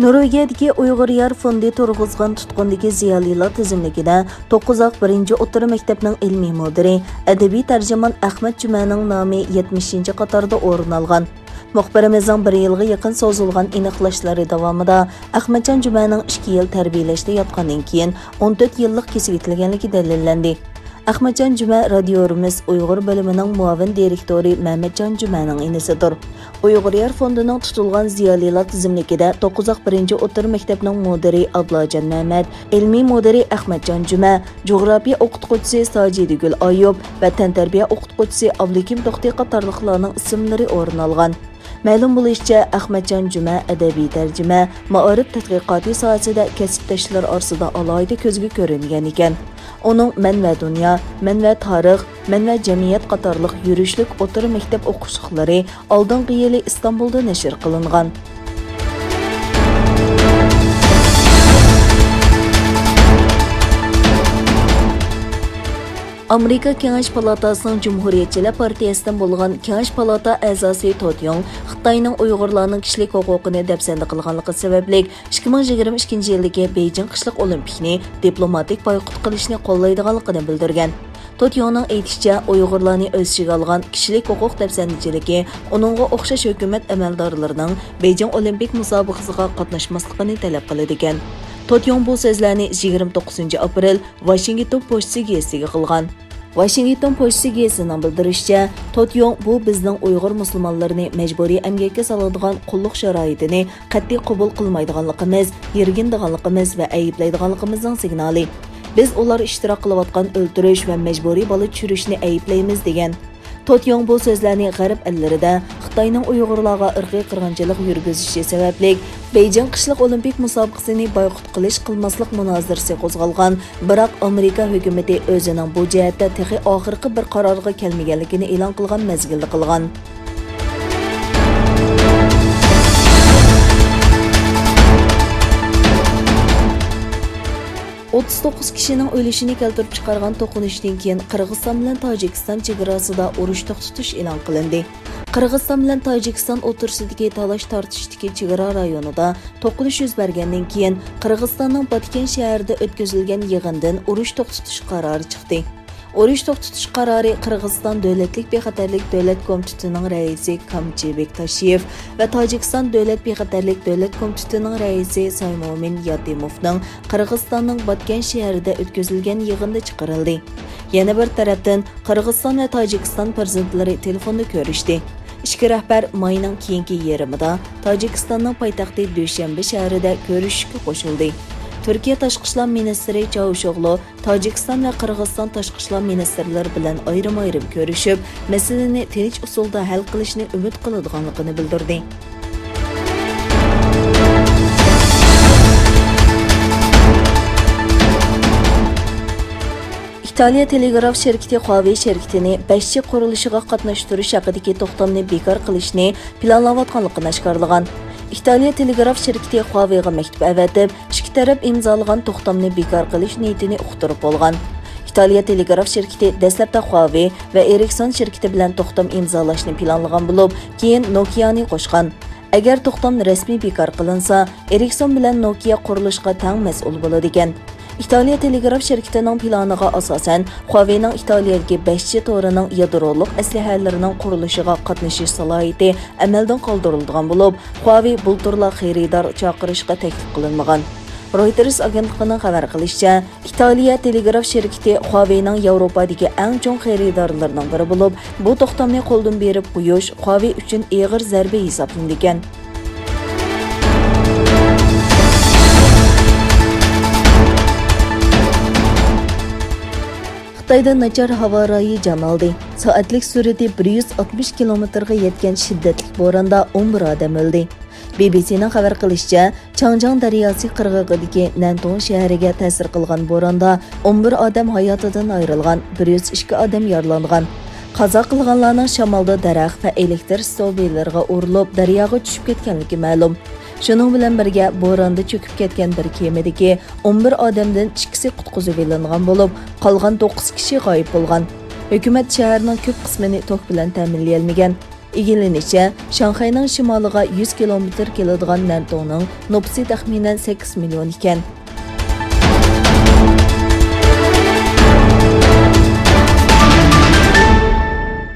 Norvegiyadagi Uyg'ur yar fondi turg'izgan tutqundagi ziyolilar tizimligida 9 birinchi o'rta maktabning ilmiy mudiri, ئەدەبىي تەرجىمان ئەخمەتجانning nomi 70-qatorda o'rin olgan. Muxbirimizning 1 yilga yaqin so'zilgan aniqlashlari davomida ئەخمەتجان جۈمەنىڭ 2 yil tarbiyalashda yotgandan keyin 14 yillik kesilgەnligi dەlىللەندى. ئەخمەتجان جۈمە radiomiz Uyg'ur bölümünün muavin direktori مەمەتجان جۈمەنىڭ inisidir. Uyg'ur yar fondining tutilgan ziyolilar tizimligida 9 o'rta maktabning mudiri Ablajon Mehmet, ilmiy mudiri ئەخمەتجان جۈمە, coğrafiya o'qituvchisi Sajidagul Ayub va tantarbiya o'qituvchisi Ablekim To'xti qatorliqlarning ismlari o'rin olgan. Ma'lum bo'lishicha, ئەخمەتجان جۈمە ئەدەبىي tarjima, ma'arif tadqiqoti sohasida kasbdoshlar orasida alohida ko'zga ko'ringan ekan. Onun Men va dunyo, Men va tarix, Men va jamiyat qatorliq yurishlik o'rta maktab o'qishliqlari oldingi yili Istanbulda nashr qilingan. Amerika كېڭەش palatasining Cumhuriyetçiler partiyasidan bo'lgan كېڭەش palata ئەزاسى تۆتيوڭ Xitoyning Uyg'urlarning kishilik huquqini dafsanda qilganligi sababli 2022 yildagi بېيجىڭ qishliq ئولىمپىكىنى diplomatik بايقۇت qilishni qollaydiganligini bildirgan. Totyongning aytishicha, Uyg'urlarni o'z ichiga olgan kishilik huquq dafsandachiligi uningga o'xshash hukumat amaldorlarining بېيجىڭ ئولىمپىك musobaqasiga qatnashmasligini talab qiladi ekan. Totyong bu so'zlarni 29 aprel Washington pochtasi gazetiga qilgan. Washington pochtasi gazetining bildirishicha, Totyong bu bizning Uyg'ur musulmonlarini majburiy emgakka soladigan qulluq sharoitini qat'iy qabul qilmaydiganligimiz, yergindiganligimiz va ayblaydiganligimizning signali. Biz ular ishtirok qilayotgan o'ltirish va majburiy bola tushirishni ayblaymiz degan. Totyong bu so'zlarni g'arb ellarida Xitoyning Uyg'urlarga irqiy qirg'inchilik yurgizishi sababli بېيجىڭ qishliq olimpik musobaqasini boyqut qilish qilmaslik munozarasi qo'zg'algan, biroq Amerika hukumati o'zining bu jihatda texi oxirgi bir qarorga kelmaganligini e'lon qilgan mezgilda qilgan. Otuz kishining o'lishini keltirib chiqargan to'qinishdan keyin Qirg'iziston bilan Tojikiston chegarasida urush to'xtatish e'lon qilindi. Qirg'iziston bilan Tojikiston o'rtasidagi talash-tortishdagi chegara rayonida to'qinish yuz bergandan keyin Qirg'izistonning Batken shahrida o'tkazilgan yig'indan urush to'xtatish qarori chiqdi. Urush to'xtatish qarori Qirg'iziston davlatlik bexatarlik davlat komitetining raisi Kamchibek Tashiyev va Tojikiston davlat bexatarlik davlat komitetining raisi Saymomin Yatimovning Qirg'izistonning Batken shahrida o'tkazilgan yig'inda chiqarildi. Yana bir tarafdan Qirg'iziston va Tojikiston prezidentlari telefonda ko'rishdi. Ikki rahbar mayning keyingi yarmida Tojikistonning poytaxti Dushanbe shahrida ko'rishishga qo'shildi. Turkiya tashqi ishlar ministri Chavushoğlu Tojikiston va Qirg'iziston tashqi ishlar ministrlari bilan ayrim-ayrim ko'rishib, masalani tinch usulda hal qilishni umid qiladiganligini bildirdi. İtaliya telegraf şirketi Huawei şirketini 5 qurilishiga qatnashtirish haqidagi to'xtamni bekor qilishni planlayotganligini oshkorlagan. İtaliya telegraf şirketi Huawei'ga maktub avatib, ikki taraf imzolagan to'xtamni bekor qilish niyatini uqtirib bo'lgan. İtaliya telegraf şirketi dastlabda Huawei va Ericsson shirkati bilan to'xtam imzolashni planlagan bo'lib, keyin Nokia'ni qo'shgan. Agar to'xtam rasmiy bekor qilinsa, Ericsson bilan Nokia qurilishga teng mas'ul bo'ladi ekan. İtaliya telegraf şirketining planiga asosan Huawei'ning Italiyadagi 5 to'rining yadroliq aslahalarining qurilishiga qatnashish salohiyati amaldan qoldirilgan bo'lib, Huawei bulturlar xaridor chaqirishga taklif qilinmagan. Reuters agentligining xabar qilishicha, Italiya telegraf şirketi Huawei'ning Yevropadagi eng chong xaridorlarining biri bo'lib, bu to'xtamni qo'ldan berib qo'yish Huawei uchun og'ir zarba hisoblanadi ekan. Xitoyda nachar havo rayi jon oldi. Soatlik sur'ati 160 kilometrga yetgan shiddatlik bo'ronda 11 odam o'ldi. BBC'ning xabar qilishicha, Changjiang daryosi qirg'og'idagi Nantong shahriga ta'sir qilgan bo'ronda 11 odam hayotidan ayrilgan, 102 odam yaralangan. Qazo qilganlarning shamolda daraxt va elektr stolblariga urilib, daryoga tushib ketganligi ma'lum. Shuning bilan birga bo'ronda cho'kib ketgan bir kemidagi 11 odamdan 2si qutqizib olingan bo'lib, qolgan 9 kishi g'oyib bo'lgan. Hukumat shaharning ko'p qismini tok bilan ta'minlay olmagan. ئىگىلىنىشىچە شاڭخەينىڭ شىمالىغا 100 كىلومېتر keladigan نەنتوڭنىڭ نوپۇسى تەخمىنەن 8 million ekan.